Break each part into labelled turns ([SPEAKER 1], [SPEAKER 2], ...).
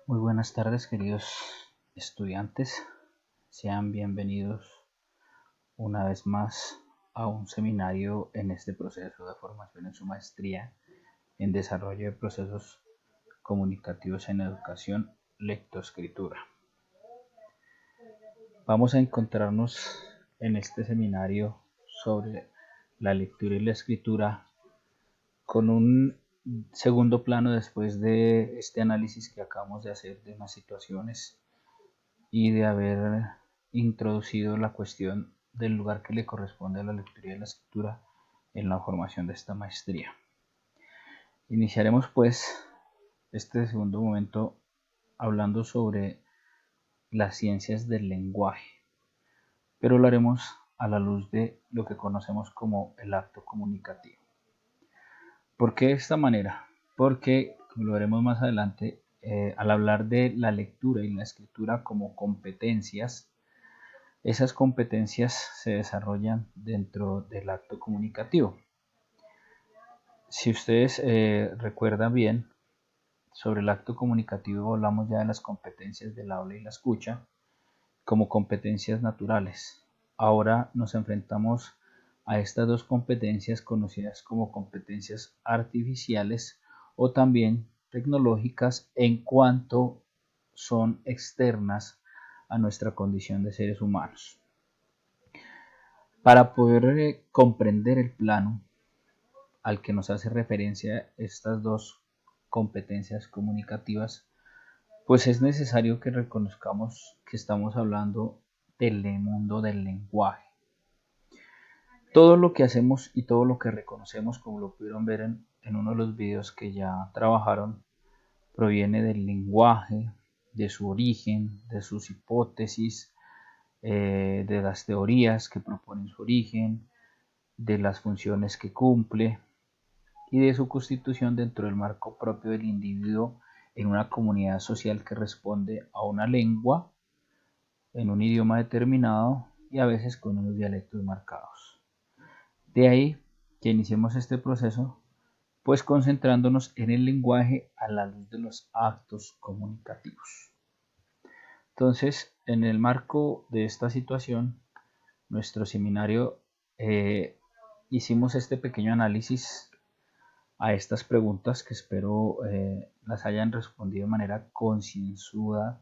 [SPEAKER 1] Muy buenas tardes, queridos estudiantes. Sean bienvenidos una vez más a un seminario en este proceso de formación en su maestría en desarrollo de procesos comunicativos en educación, lectoescritura. Vamos a encontrarnos en este seminario sobre la lectura y la escritura con un segundo plano después de este análisis que acabamos de hacer de unas situaciones y de haber introducido la cuestión del lugar que le corresponde a la lectura y la escritura en la formación de esta maestría. Iniciaremos pues este segundo momento hablando sobre las ciencias del lenguaje, pero lo haremos a la luz de lo que conocemos como el acto comunicativo. ¿Por qué de esta manera? Porque, como lo veremos más adelante, al hablar de la lectura y la escritura como competencias, esas competencias se desarrollan dentro del acto comunicativo. Si ustedes recuerdan bien, sobre el acto comunicativo hablamos ya de las competencias del habla y la escucha como competencias naturales. Ahora nos enfrentamos a estas dos competencias conocidas como competencias artificiales o también tecnológicas en cuanto son externas a nuestra condición de seres humanos. Para poder comprender el plano al que nos hace referencia estas dos competencias comunicativas, pues es necesario que reconozcamos que estamos hablando del mundo del lenguaje. Todo lo que hacemos y todo lo que reconocemos, como lo pudieron ver en uno de los videos que ya trabajaron, proviene del lenguaje, de su origen, de sus hipótesis, de las teorías que proponen su origen, de las funciones que cumple y de su constitución dentro del marco propio del individuo en una comunidad social que responde a una lengua, en un idioma determinado y a veces con unos dialectos marcados. De ahí que iniciemos este proceso, pues concentrándonos en el lenguaje a la luz de los actos comunicativos. Entonces, en el marco de esta situación, nuestro seminario hicimos este pequeño análisis a estas preguntas que espero las hayan respondido de manera concienzuda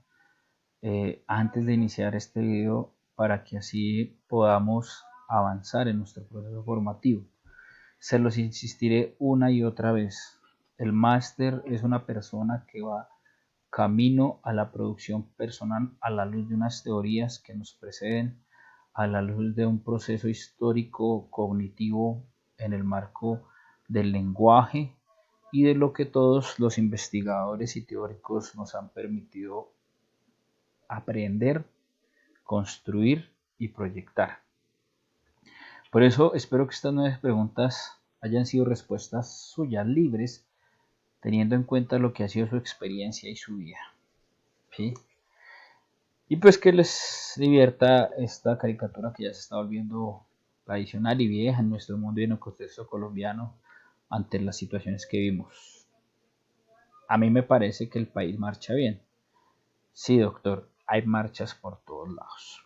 [SPEAKER 1] antes de iniciar este video para que así podamos avanzar en nuestro proceso formativo. Se los insistiré una y otra vez. El máster es una persona que va camino a la producción personal a la luz de unas teorías que nos preceden, a la luz de un proceso histórico cognitivo en el marco del lenguaje y de lo que todos los investigadores y teóricos nos han permitido aprender, construir y proyectar. Por eso espero que estas 9 preguntas hayan sido respuestas suyas libres, teniendo en cuenta lo que ha sido su experiencia y su vida. ¿Sí? Y pues que les divierta esta caricatura que ya se está volviendo tradicional y vieja en nuestro mundo y en el contexto colombiano ante las situaciones que vimos. A mí me parece que el país marcha bien. Sí, doctor, hay marchas por todos lados.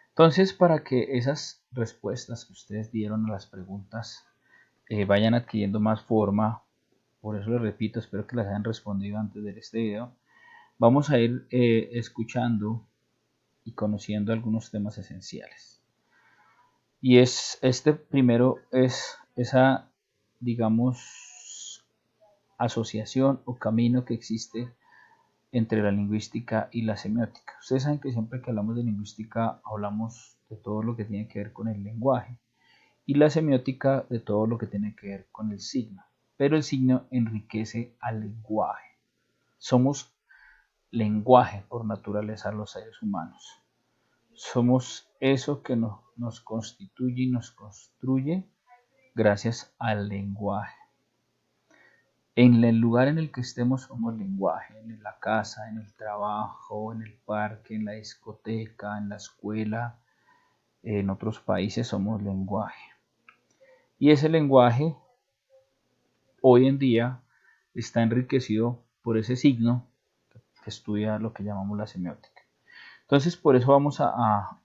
[SPEAKER 1] Entonces, para que esas respuestas que ustedes dieron a las preguntas vayan adquiriendo más forma, por eso les repito, espero que las hayan respondido antes de este video, vamos a ir escuchando y conociendo algunos temas esenciales. Y este primero es esa, digamos, asociación o camino que existe entre la lingüística y la semiótica. Ustedes saben que siempre que hablamos de lingüística hablamos de todo lo que tiene que ver con el lenguaje y la semiótica de todo lo que tiene que ver con el signo. Pero el signo enriquece al lenguaje. Somos lenguaje por naturaleza los seres humanos. Somos eso que nos constituye y nos construye gracias al lenguaje. En el lugar en el que estemos somos lenguaje, en la casa, en el trabajo, en el parque, en la discoteca, en la escuela, en otros países somos lenguaje. Y ese lenguaje hoy en día está enriquecido por ese signo que estudia lo que llamamos la semiótica. Entonces, por eso vamos a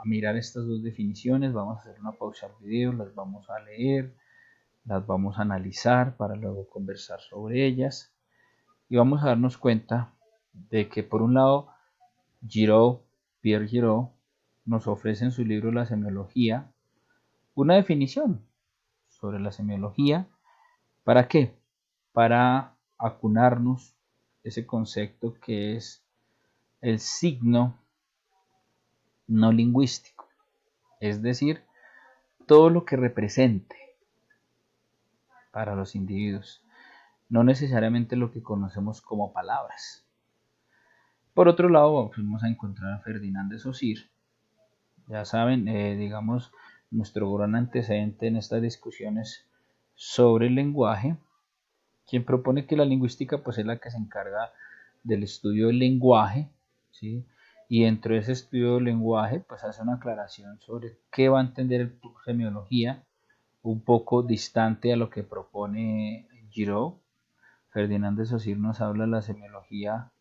[SPEAKER 1] mirar estas dos definiciones, vamos a hacer una pausa al video, las vamos a leer, las vamos a analizar para luego conversar sobre ellas y vamos a darnos cuenta de que por un lado Pierre Giraud nos ofrece en su libro La semiología una definición sobre la semiología. ¿Para qué? Para acunarnos ese concepto que es el signo no lingüístico, es decir, todo lo que represente para los individuos, no necesariamente lo que conocemos como palabras. Por otro lado, vamos a encontrar a Ferdinand de Saussure. Ya saben, digamos, nuestro gran antecedente en estas discusiones sobre el lenguaje, quien propone que la lingüística pues, es la que se encarga del estudio del lenguaje, ¿sí? Y dentro de ese estudio del lenguaje pues hace una aclaración sobre qué va a entender el semiología, un poco distante a lo que propone Giraud. Ferdinand de Saussure nos habla de la semiología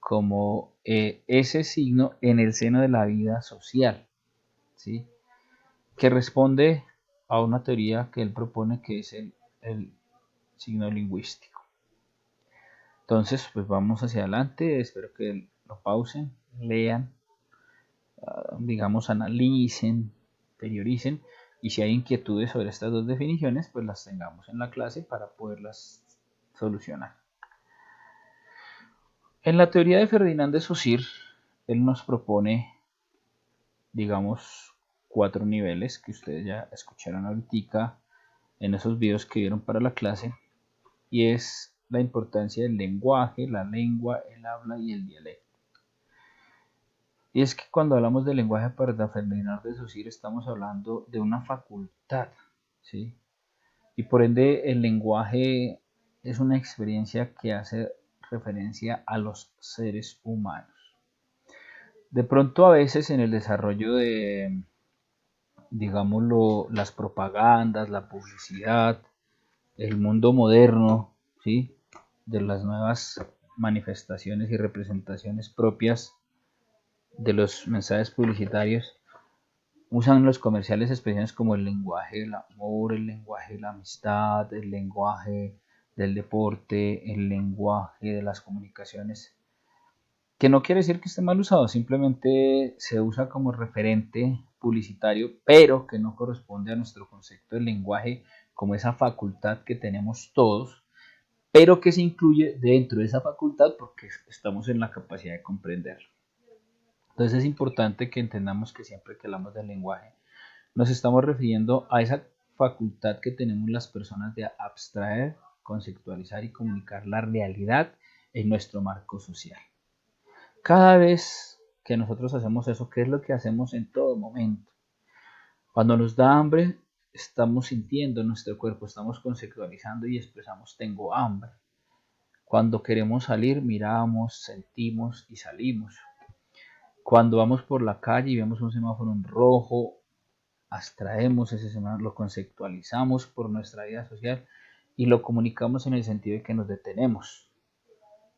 [SPEAKER 1] como ese signo en el seno de la vida social, ¿sí? Que responde a una teoría que él propone que es el signo lingüístico. Entonces, pues vamos hacia adelante, espero que lo pausen, lean, digamos, analicen, prioricen, y si hay inquietudes sobre estas dos definiciones, pues las tengamos en la clase para poderlas solucionar. En la teoría de Ferdinand de Saussure, él nos propone, digamos, 4 niveles que ustedes ya escucharon ahorita en esos videos que vieron para la clase, y es la importancia del lenguaje, la lengua, el habla y el dialecto. Y es que cuando hablamos de lenguaje para Ferdinand de Saussure estamos hablando de una facultad, ¿sí? Y por ende el lenguaje es una experiencia que hace referencia a los seres humanos. De pronto a veces en el desarrollo de, digámoslo, las propagandas, la publicidad, el mundo moderno, ¿sí? De las nuevas manifestaciones y representaciones propias de los mensajes publicitarios, usan los comerciales expresiones como el lenguaje del amor, el lenguaje de la amistad, el lenguaje del deporte, el lenguaje de las comunicaciones, que no quiere decir que esté mal usado, simplemente se usa como referente publicitario, pero que no corresponde a nuestro concepto del lenguaje como esa facultad que tenemos todos, pero que se incluye dentro de esa facultad porque estamos en la capacidad de comprenderlo. Entonces es importante que entendamos que siempre que hablamos del lenguaje nos estamos refiriendo a esa facultad que tenemos las personas de abstraer, conceptualizar y comunicar la realidad en nuestro marco social. Cada vez que nosotros hacemos eso, ¿qué es lo que hacemos en todo momento? Cuando nos da hambre, estamos sintiendo nuestro cuerpo, estamos conceptualizando y expresamos tengo hambre. Cuando queremos salir, miramos, sentimos y salimos. Cuando vamos por la calle y vemos un semáforo en rojo, abstraemos ese semáforo, lo conceptualizamos por nuestra vida social y lo comunicamos en el sentido de que nos detenemos.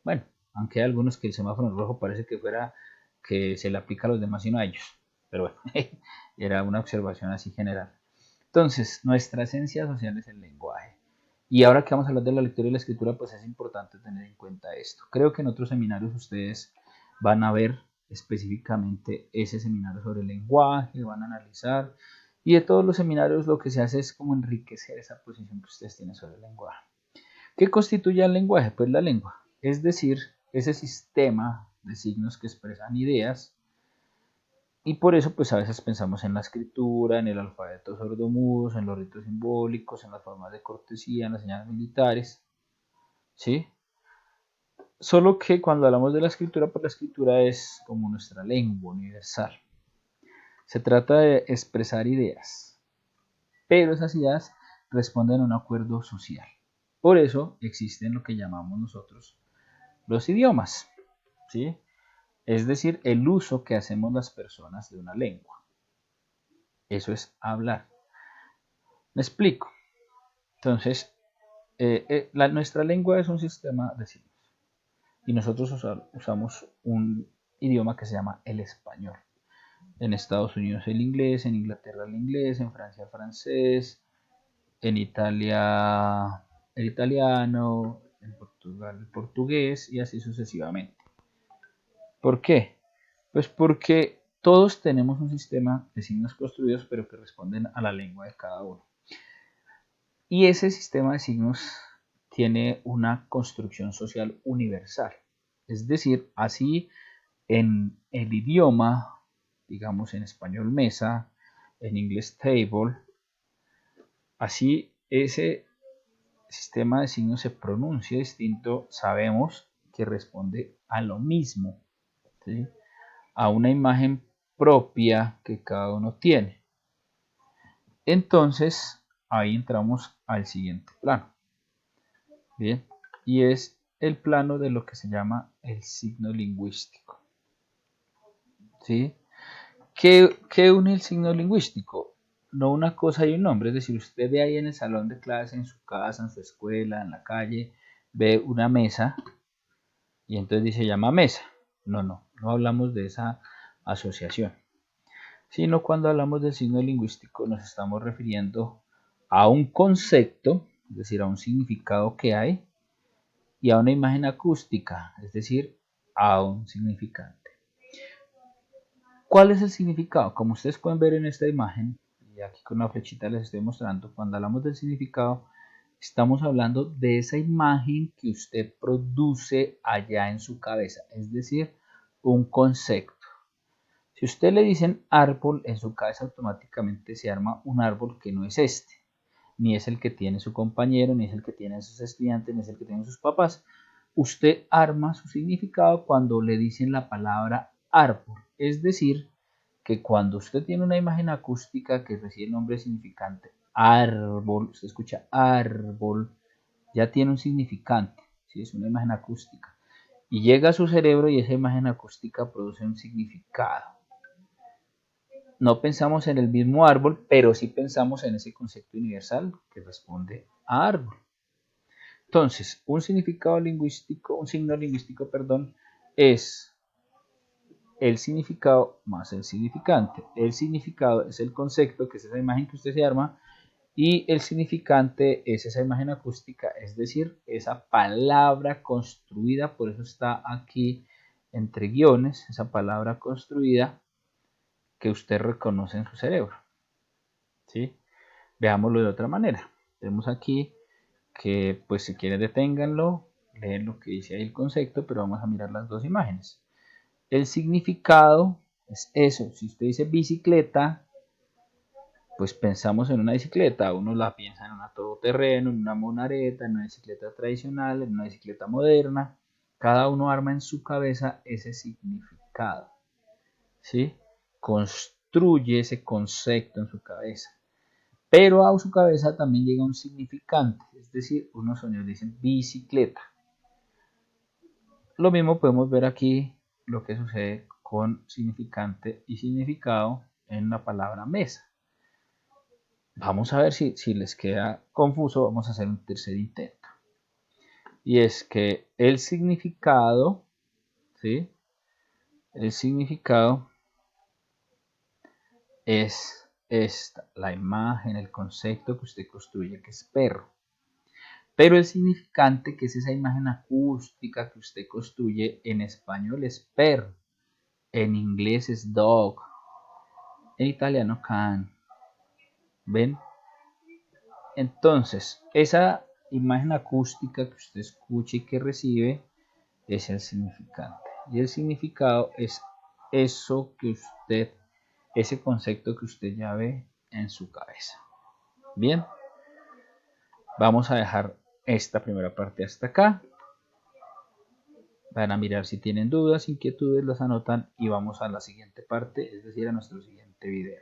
[SPEAKER 1] Bueno, aunque hay algunos que el semáforo en rojo parece que fuera que se le aplica a los demás y no a ellos. Pero bueno, era una observación así general. Entonces, nuestra esencia social es el lenguaje. Y ahora que vamos a hablar de la lectura y la escritura, pues es importante tener en cuenta esto. Creo que en otros seminarios ustedes van a ver específicamente ese seminario sobre el lenguaje, van a analizar. Y de todos los seminarios lo que se hace es como enriquecer esa posición que ustedes tienen sobre el lenguaje. ¿Qué constituye el lenguaje? Pues la lengua, es decir, ese sistema de signos que expresan ideas, y por eso pues a veces pensamos en la escritura, en el alfabeto sordomudos, en los ritos simbólicos, en las formas de cortesía, en las señales militares, ¿sí? Solo que cuando hablamos de la escritura, pues la escritura es como nuestra lengua universal. Se trata de expresar ideas, pero esas ideas responden a un acuerdo social. Por eso existen lo que llamamos nosotros los idiomas, ¿sí? Es decir, el uso que hacemos las personas de una lengua. Eso es hablar. Me explico. Entonces, nuestra lengua es un sistema de signos. y nosotros usamos un idioma que se llama el español. En Estados Unidos el inglés, en Inglaterra el inglés, en Francia el francés, en Italia el italiano, en Portugal el portugués y así sucesivamente. ¿Por qué? Pues porque todos tenemos un sistema de signos construidos pero que responden a la lengua de cada uno. Y ese sistema de signos tiene una construcción social universal. Es decir, así en el idioma, digamos en español mesa, en inglés table, así ese sistema de signos se pronuncia distinto, sabemos que responde a lo mismo, ¿sí? A una imagen propia que cada uno tiene. Entonces, ahí entramos al siguiente plano. Bien, y es el plano de lo que se llama el signo lingüístico. ¿Sí? ¿Qué une el signo lingüístico? No una cosa y un nombre, es decir, usted ve ahí en el salón de clase, en su casa, en su escuela, en la calle, ve una mesa y entonces dice llama mesa. No hablamos de esa asociación, sino cuando hablamos del signo lingüístico nos estamos refiriendo a un concepto, es decir, a un significado que hay, y a una imagen acústica, es decir, a un significante. ¿Cuál es el significado? Como ustedes pueden ver en esta imagen, y aquí con una flechita les estoy mostrando, cuando hablamos del significado, estamos hablando de esa imagen que usted produce allá en su cabeza, es decir, un concepto. Si usted le dicen árbol, en su cabeza automáticamente se arma un árbol que no es este, ni es el que tiene su compañero, ni es el que tienen sus estudiantes, ni es el que tienen sus papás. Usted arma su significado cuando le dicen la palabra árbol, es decir, que cuando usted tiene una imagen acústica que recibe el nombre significante árbol, usted escucha árbol, ya tiene un significante, ¿sí? Es una imagen acústica. Y llega a su cerebro y esa imagen acústica produce un significado. No pensamos en el mismo árbol, pero sí pensamos en ese concepto universal que responde a árbol. Entonces, un significado lingüístico, un signo lingüístico, perdón, es el significado más el significante. El significado es el concepto, que es esa imagen que usted se arma, y el significante es esa imagen acústica, es decir, esa palabra construida, por eso está aquí entre guiones, esa palabra construida que usted reconoce en su cerebro. ¿Sí? Veámoslo de otra manera. Tenemos aquí que, pues si quieren deténganlo, leen lo que dice ahí el concepto, pero vamos a mirar las dos imágenes. El significado es eso. Si usted dice bicicleta, pues pensamos en una bicicleta. Uno la piensa en una todoterreno, en una monareta, en una bicicleta tradicional, en una bicicleta moderna. Cada uno arma en su cabeza ese significado. ¿Sí? Construye ese concepto en su cabeza. Pero a su cabeza también llega un significante, es decir, unos sonidos dicen bicicleta. Lo mismo podemos ver aquí lo que sucede con significante y significado en la palabra mesa. Vamos a ver si les queda confuso, vamos a hacer un tercer intento. Y es que el significado, ¿sí? El significado es esta, la imagen, el concepto que usted construye, que es perro. Pero el significante, que es esa imagen acústica que usted construye, en español es perro, en inglés es dog, en italiano can. ¿Ven? Entonces, esa imagen acústica que usted escucha y que recibe es el significante. Y el significado es eso que usted, ese concepto que usted ya ve en su cabeza. Bien, vamos a dejar esta primera parte hasta acá. Van a mirar si tienen dudas, inquietudes, las anotan y vamos a la siguiente parte, es decir, a nuestro siguiente video.